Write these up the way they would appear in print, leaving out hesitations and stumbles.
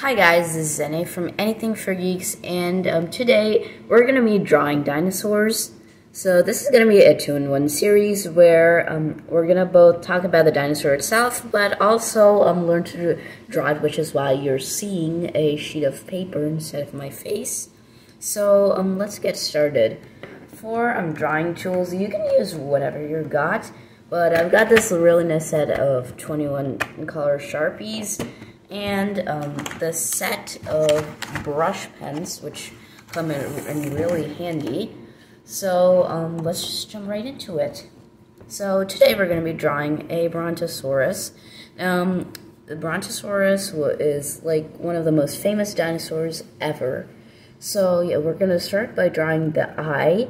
Hi guys, this is Zene from Anything for Geeks, and today we're going to be drawing dinosaurs. So this is going to be a 2-in-1 series where we're going to both talk about the dinosaur itself, but also learn to draw it, which is why you're seeing a sheet of paper instead of my face. So let's get started. For drawing tools, you can use whatever you got, but I've got this really nice set of 21 color Sharpies, and the set of brush pens, which come in really handy. So let's just jump right into it. So today we're going to be drawing a Brontosaurus. The Brontosaurus is like one of the most famous dinosaurs ever. So yeah, we're going to start by drawing the eye.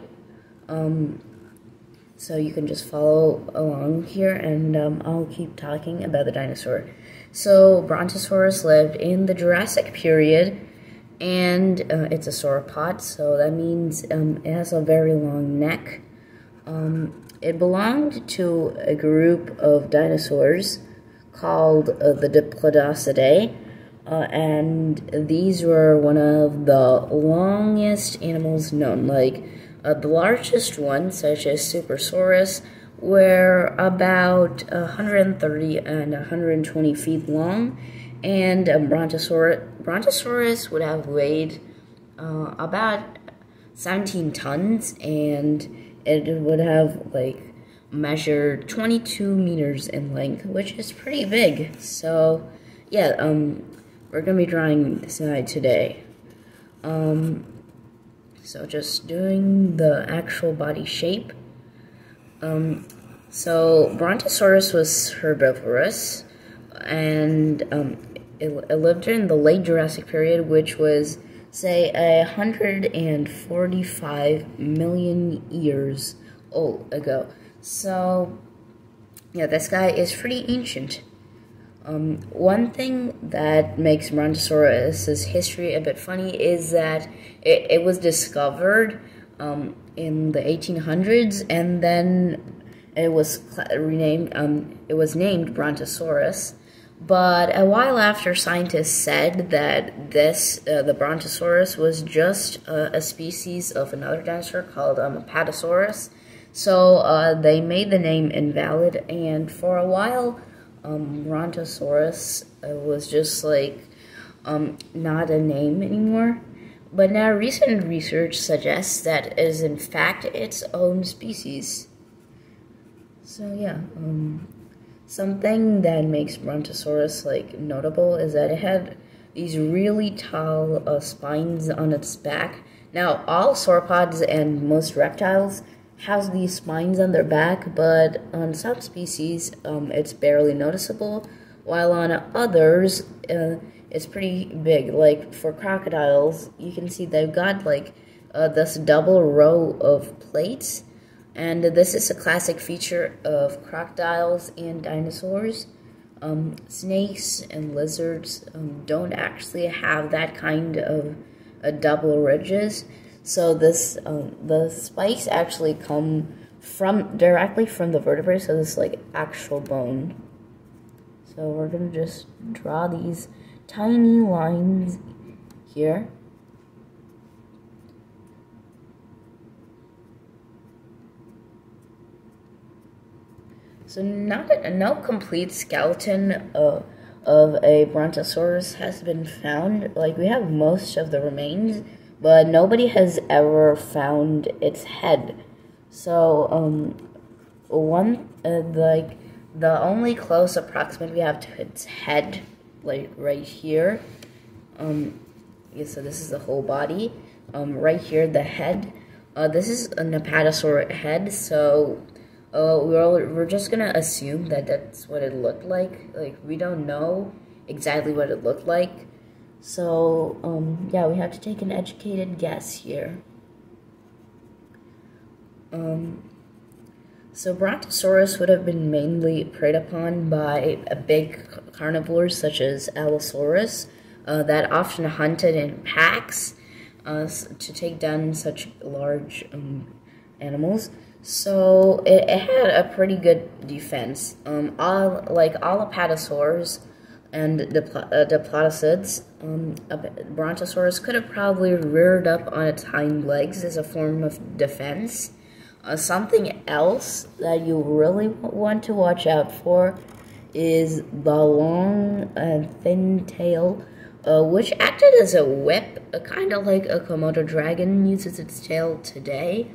So you can just follow along here, and I'll keep talking about the dinosaur. So Brontosaurus lived in the Jurassic period, and it's a sauropod, so that means it has a very long neck. It belonged to a group of dinosaurs called the Diplodocidae, and these were one of the longest animals known. Like the largest ones, such as Supersaurus, were about 130 and 120 feet long, and Brontosaurus would have weighed about 17 tons, and it would have like measured 22 meters in length, which is pretty big. So yeah, we're gonna be drawing this guy today. So just doing the actual body shape. So Brontosaurus was herbivorous, and it lived during the late Jurassic period, which was, say, 145 million years ago. So yeah, this guy is pretty ancient. One thing that makes Brontosaurus' history a bit funny is that it was discovered in the 1800s, and then it was renamed. It was named Brontosaurus. But a while after, scientists said that the Brontosaurus was just a species of another dinosaur called Pterosaurus. So they made the name invalid, and for a while, Brontosaurus was just like not a name anymore. But now recent research suggests that it is in fact its own species. So yeah, something that makes Brontosaurus like notable is that it had these really tall spines on its back. Now all sauropods and most reptiles have these spines on their back, but on some species it's barely noticeable, while on others it's pretty big. Like for crocodiles, you can see they've got like this double row of plates, and this is a classic feature of crocodiles and dinosaurs. Snakes and lizards don't actually have that kind of double ridges. So this the spikes actually come directly from the vertebrae, so this is like actual bone. So we're gonna just draw these tiny lines here. So no complete skeleton of a Brontosaurus has been found. Like, we have most of the remains, but nobody has ever found its head. So the only close approximate we have to its head, like right here. Yeah, so this is the whole body. Right here, the head. This is a Pterosaur head, so we're just gonna assume that that's what it looked like. Like, we don't know exactly what it looked like. So, yeah, we have to take an educated guess here. So Brontosaurus would have been mainly preyed upon by big carnivores such as Allosaurus that often hunted in packs to take down such large animals. So it had a pretty good defense. All apatosaurs and diplodocids. A Brontosaurus could have probably reared up on its hind legs as a form of defense. Something else that you really want to watch out for is the long and thin tail, which acted as a whip, kind of like a Komodo dragon uses its tail today.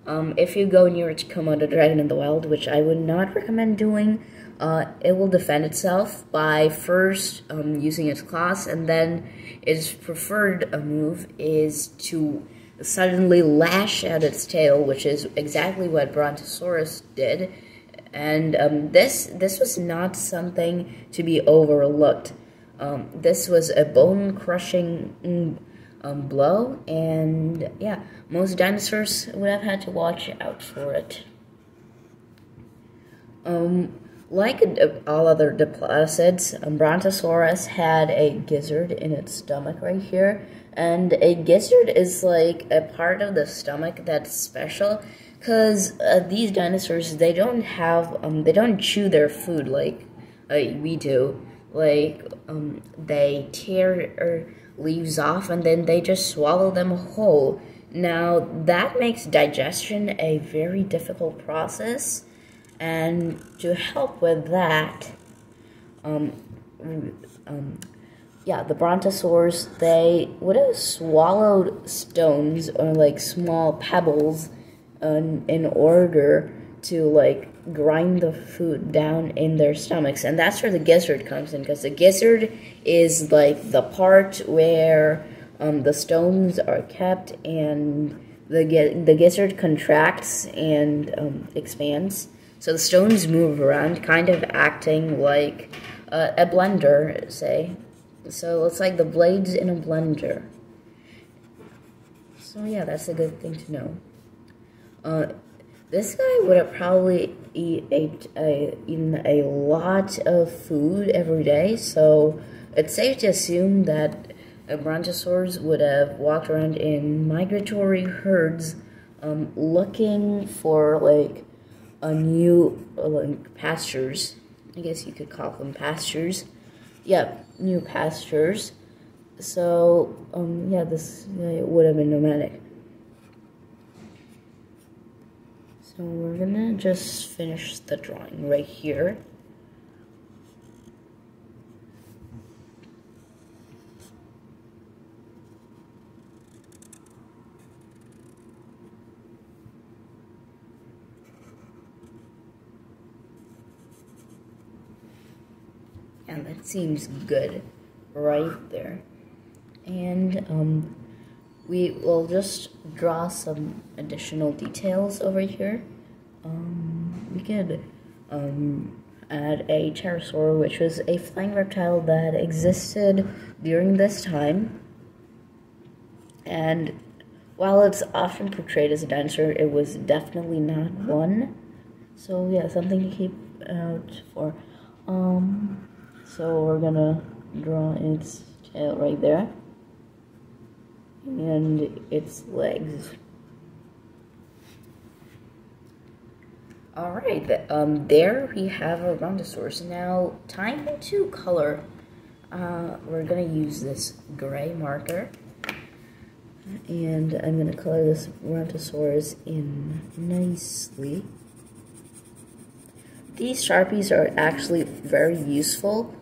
If you go near a Komodo dragon in the wild, which I would not recommend doing, it will defend itself by first using its claws, and then its preferred move is to suddenly lash at its tail, which is exactly what Brontosaurus did. And this was not something to be overlooked. This was a bone-crushing blow, and yeah, most dinosaurs would have had to watch out for it. Like all other diplodocids, Brontosaurus had a gizzard in its stomach right here, and a gizzard is like a part of the stomach that's special, because these dinosaurs, they don't chew their food like we do. Like, they tear leaves off and then they just swallow them whole. Now, that makes digestion a very difficult process, and to help with that, yeah, the Brontosaurs, they would have swallowed stones or like small pebbles in order to like grind the food down in their stomachs, and that's where the gizzard comes in, because the gizzard is like the part where the stones are kept, and the gizzard contracts and expands, so the stones move around, kind of acting like a blender, say. So it's like the blades in a blender. So yeah, that's a good thing to know. This guy would have probably eaten a lot of food every day, so it's safe to assume that Brontosaurs would have walked around in migratory herds, looking for like a new pastures. I guess you could call them pastures. Yeah, new pastures. So yeah, this would have been nomadic. So we're gonna just finish the drawing right here. And that seems good right there. And we will just draw some additional details over here. We could add a Pterosaur, which was a flying reptile that existed during this time. And while it's often portrayed as a dinosaur, it was definitely not one. So yeah, something to keep out for. So we're gonna draw its tail right there, and its legs. Alright, there we have a Brontosaurus. Now, time to color. We're gonna use this gray marker, and I'm gonna color this Brontosaurus in nicely. These Sharpies are actually very useful.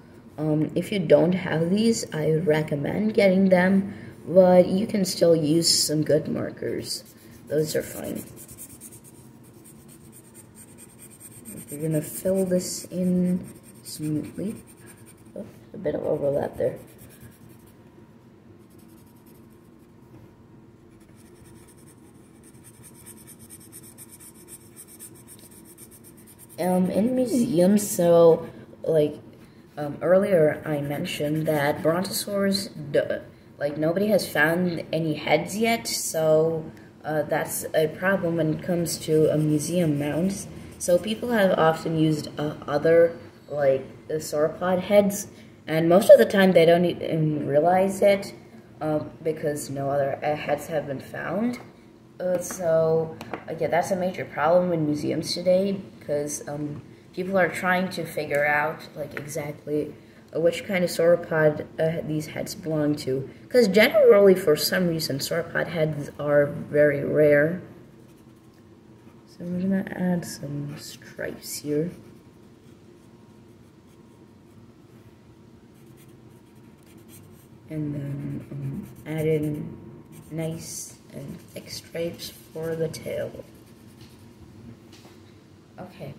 If you don't have these, I would recommend getting them, but you can still use some good markers. Those are fine. We're gonna fill this in smoothly. Oh, a bit of overlap there. In museums, so like earlier I mentioned that Brontosaurs, like nobody has found any heads yet, so that's a problem when it comes to museum mounts. So people have often used other like sauropod heads, and most of the time they don't even realize it because no other heads have been found. So yeah, that's a major problem in museums today, because people are trying to figure out like exactly which kind of sauropod these heads belong to. Because generally, for some reason, sauropod heads are very rare. So we're gonna add some stripes here. And then add in nice and thick stripes for the tail. Okay.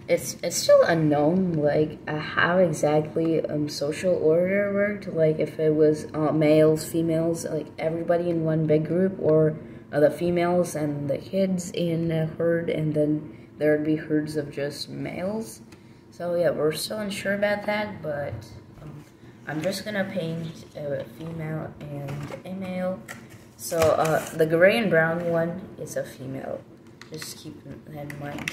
It's still unknown, like, how exactly social order worked, like if it was males, females, like everybody in one big group, or the females and the kids in a herd, and then there would be herds of just males. So yeah, we're still unsure about that, but I'm just gonna paint a female and a male. So the gray and brown one is a female. Just keep that in mind.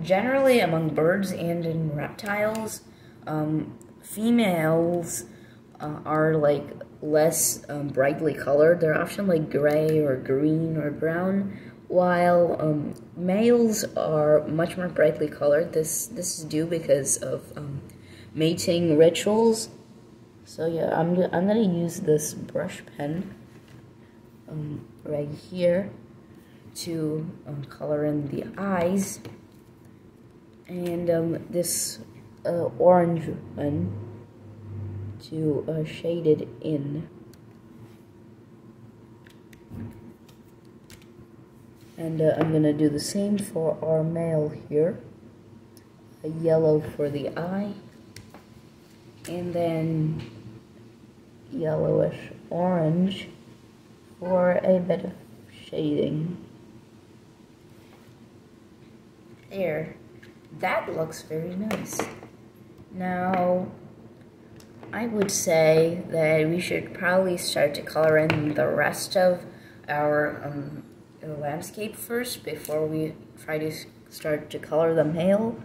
Generally, among birds and in reptiles, females are like less brightly colored. They're often like gray or green or brown, while males are much more brightly colored. This is due because of mating rituals. So yeah, I'm gonna use this brush pen right here to color in the eyes. And this orange one to shade it in. And I'm going to do the same for our male here. A yellow for the eye. And then yellowish orange for a bit of shading. There. That looks very nice. Now, I would say that we should probably start to color in the rest of our landscape first before we try to start to color the male,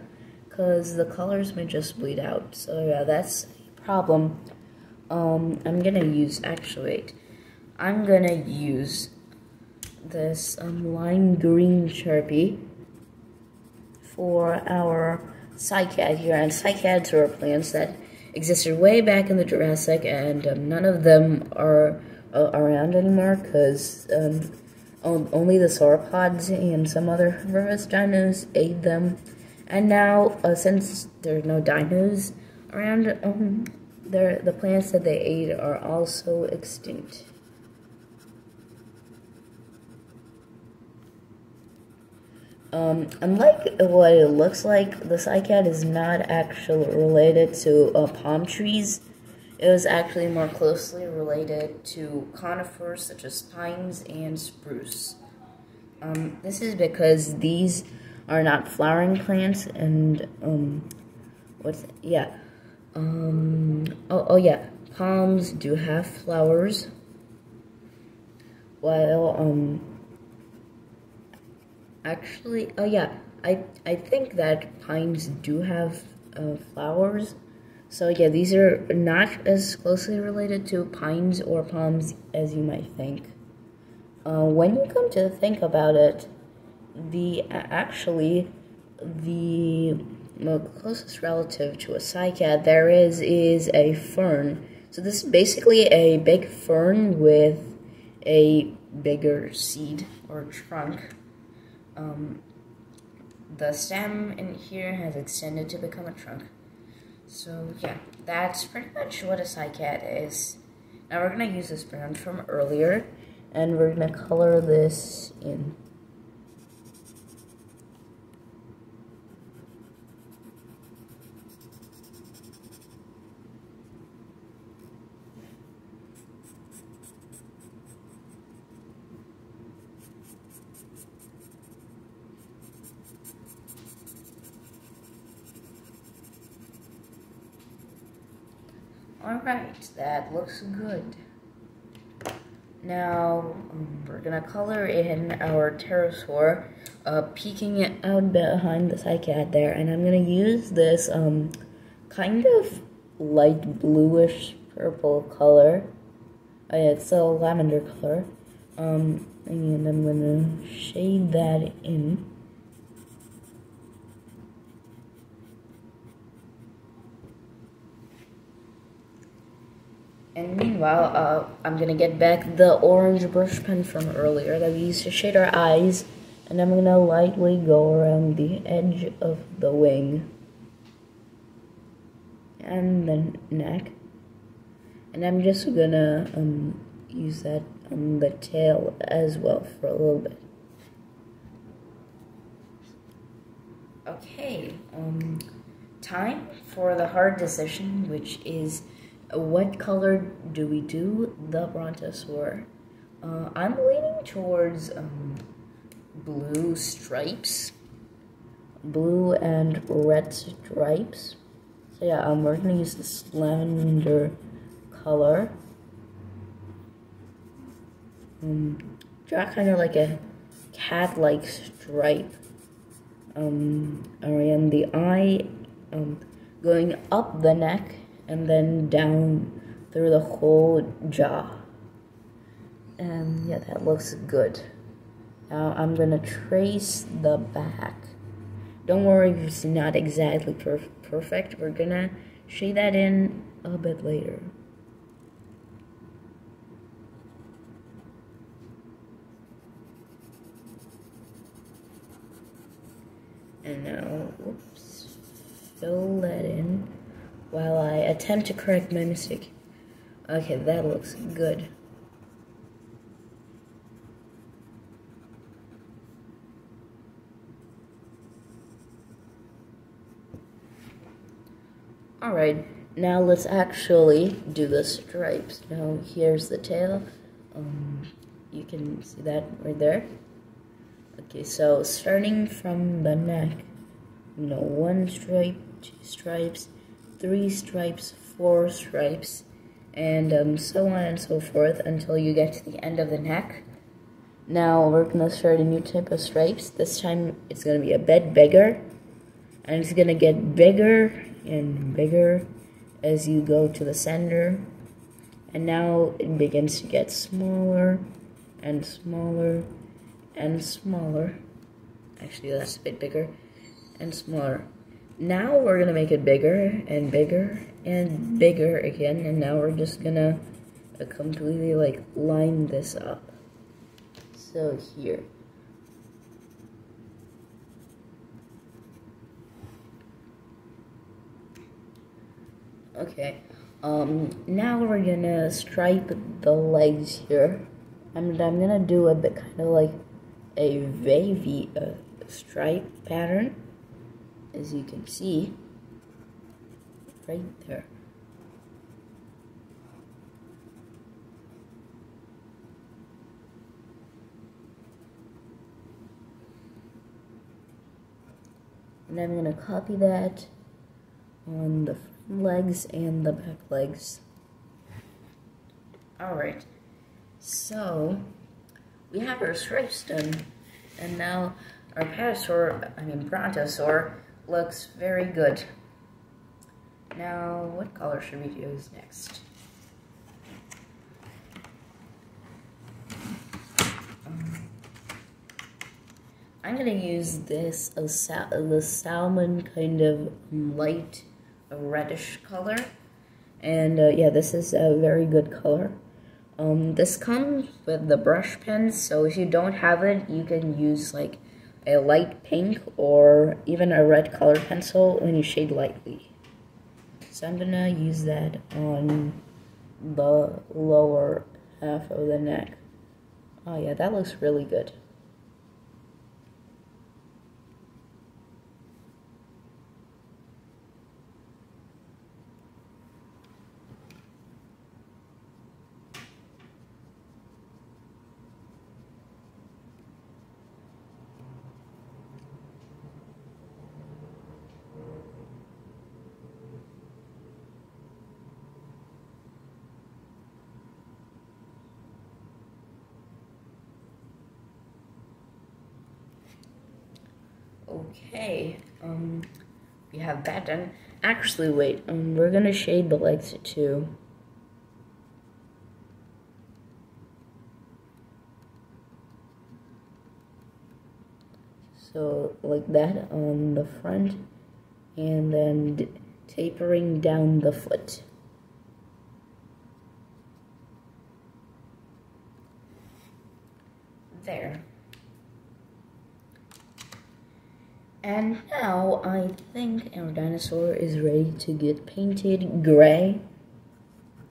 because the colors may just bleed out. So yeah, that's a problem. I'm gonna use, I'm gonna use this lime green Sharpie for our cycad here, and cycads are plants that existed way back in the Jurassic, and none of them are around anymore because only the sauropods and some other herbivorous dinos ate them. And now, since there are no dinos around, the plants that they ate are also extinct. Unlike what it looks like, the cycad is not actually related to palm trees. It was actually more closely related to conifers such as pines and spruce. This is because these are not flowering plants, and palms do have flowers, while I think that pines do have flowers. So yeah, these are not as closely related to pines or palms as you might think. When you come to think about it, the closest relative to a cycad there is a fern. So this is basically a big fern with a bigger seed or trunk. The stem in here has extended to become a trunk. So yeah, that's pretty much what a cycad is. Now we're going to use this brown from earlier, and we're going to color this in. Alright, that looks good. Now, we're gonna color in our pterosaur, peeking it out behind the cycad there, and I'm gonna use this kind of light bluish purple color. Oh yeah, it's a lavender color. And I'm gonna shade that in. And meanwhile, I'm gonna get back the orange brush pen from earlier that we used to shade our eyes, and I'm gonna lightly go around the edge of the wing and the neck, and I'm just gonna use that on the tail as well for a little bit. Okay, time for the hard decision, which is what color do we do the Brontosaur? I'm leaning towards blue stripes, blue and red stripes. So yeah, we're gonna use this lavender color. Draw kind of like a cat-like stripe around the eye, going up the neck and then down through the whole jaw. And yeah, that looks good. Now I'm gonna trace the back. Don't worry if it's not exactly perfect. We're gonna shade that in a bit later. And now, whoops, fill that in while I attempt to correct my mistake. Okay, that looks good. Alright, now let's actually do the stripes. Now here's the tail. You can see that right there. Okay, so starting from the neck, 1 stripe, 2 stripes, 3 stripes, 4 stripes, and so on and so forth until you get to the end of the neck. Now we're gonna start a new type of stripes. This time it's gonna be a bit bigger, and it's gonna get bigger and bigger as you go to the center. And now it begins to get smaller and smaller and smaller. Actually, that's a bit bigger and smaller. Now we're gonna make it bigger and bigger and bigger again, and now we're just gonna completely like line this up. So here. Okay, now we're gonna stripe the legs here, and I'm gonna do a bit kind of like a wavy stripe pattern, as you can see right there. And I'm gonna copy that on the front legs and the back legs. Alright, so we have our stripes done, and now our Brontosaur looks very good. Now, what color should we use next? I'm gonna use this, the salmon kind of light reddish color, and yeah, this is a very good color. This comes with the brush pen, so if you don't have it, you can use like a light pink or even a red colored pencil when you shade lightly. So I'm gonna use that on the lower half of the neck. Oh yeah, that looks really good. Okay, we have that done. Actually, wait, we're gonna shade the legs too. So, like that on the front, and then tapering down the foot. There. And now I think our dinosaur is ready to get painted gray.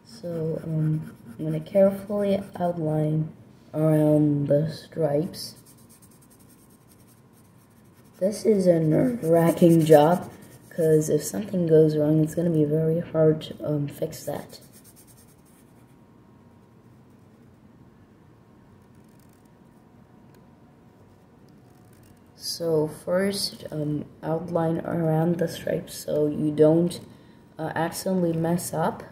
So I'm going to carefully outline around the stripes. This is a nerve-wracking job because if something goes wrong, it's going to be very hard to fix that. So first, outline around the stripes so you don't accidentally mess up.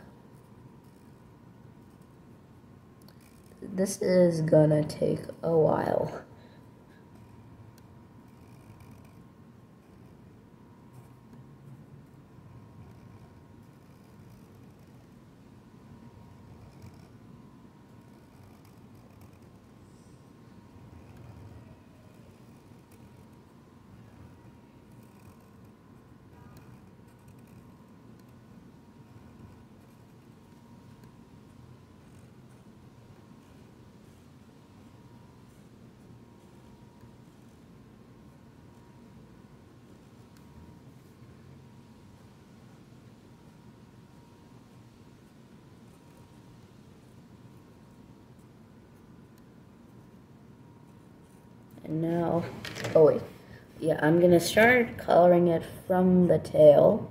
This is gonna take a while. And now, oh wait, yeah, I'm gonna start coloring it from the tail.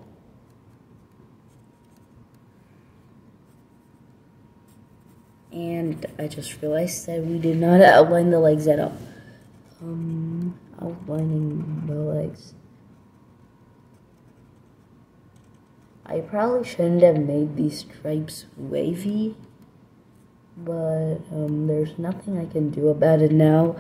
And I just realized that we did not outline the legs at all. Outlining the legs. I probably shouldn't have made these stripes wavy, but there's nothing I can do about it now.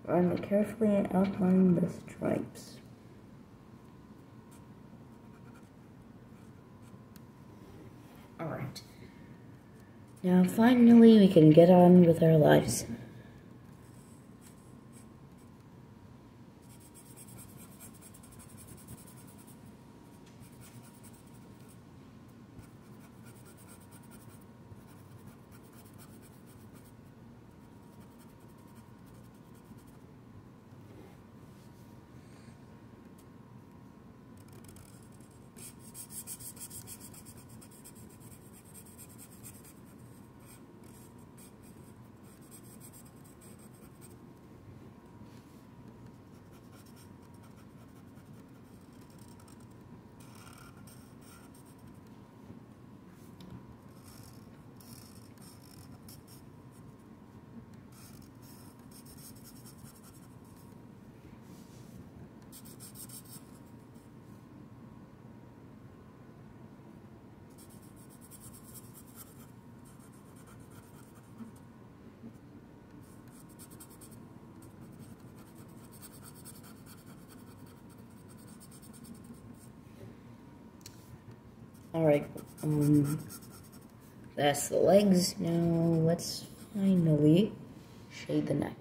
I'm going to carefully outline the stripes. Alright. Now finally we can get on with our lives. Alright, that's the legs. Now let's finally shade the neck.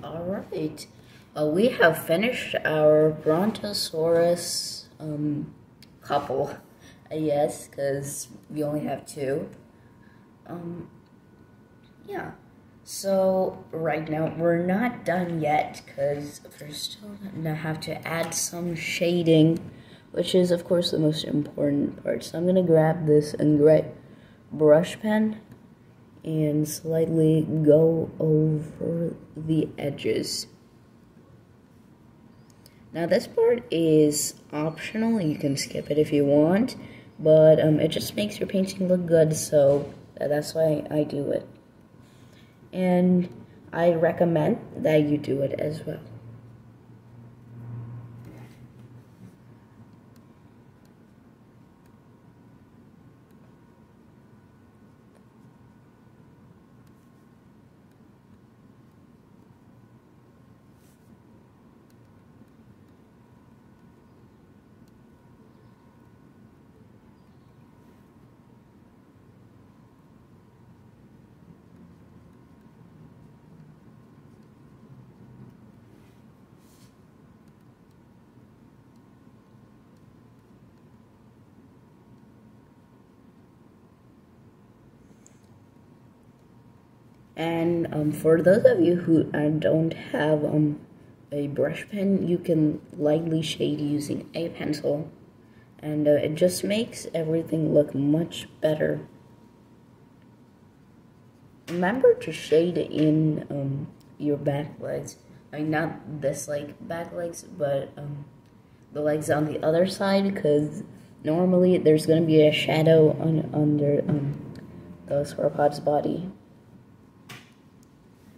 Alright. We have finished our Brontosaurus couple, I guess, because we only have two. Yeah. So right now we're not done yet because we're still gonna have to add some shading, which is of course the most important part. So I'm gonna grab this and gray brush pen and slightly go over the edges. Now this part is optional, you can skip it if you want, but it just makes your painting look good, so that's why I do it. And I recommend that you do it as well. And for those of you who don't have a brush pen, you can lightly shade using a pencil, and it just makes everything look much better. Remember to shade in your back legs. I mean, not this like back legs, but the legs on the other side, because normally there's going to be a shadow under the sauropod's body.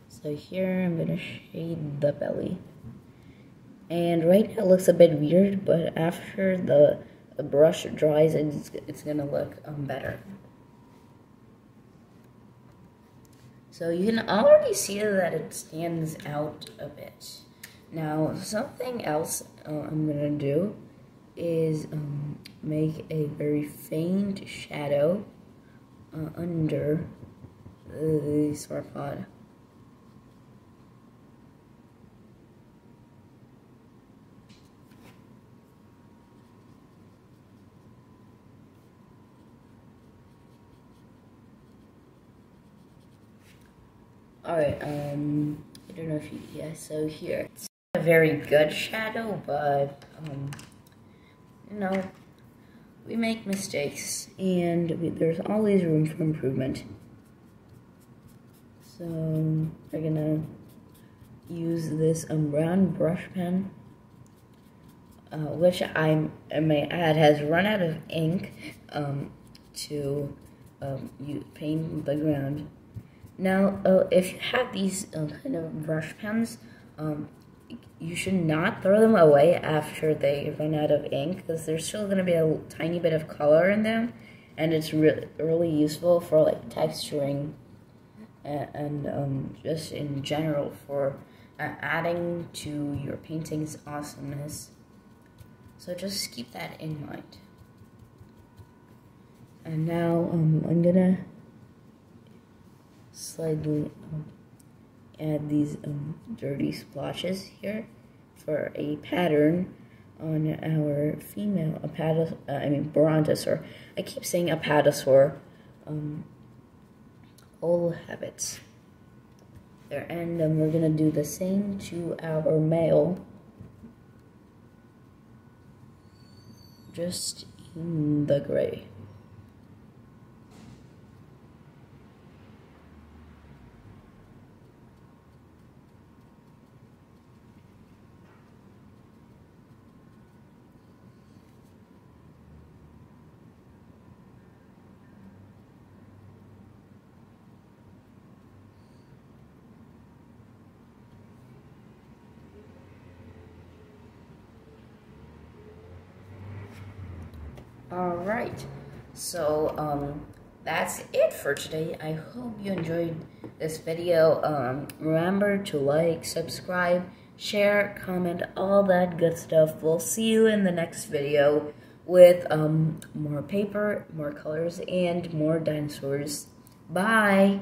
So here I'm going to shade the belly. And right now it looks a bit weird, but after the brush dries, it's going to look better. So you can already see that it stands out a bit. Now, something else I'm going to do is make a very faint shadow under the sauropod. Alright, I don't know if you, yeah, so here. It's not a very good shadow, but, you know, we make mistakes, and there's always room for improvement. So, we're gonna use this brown brush pen, which I may add has run out of ink, to paint the ground. Now, if you have these kind of brush pens, you should not throw them away after they run out of ink, because there's still going to be a tiny bit of color in them, and it's really useful for like texturing and just in general for adding to your painting's awesomeness. So just keep that in mind. And now I'm gonna slightly add these dirty splotches here for a pattern on our female Brontosaur. I keep saying Pterosaur. All habits there, and we're gonna do the same to our male, just in the gray. Alright, so that's it for today. I hope you enjoyed this video. Remember to like, subscribe, share, comment, all that good stuff. We'll see you in the next video with more paper, more colors, and more dinosaurs. Bye!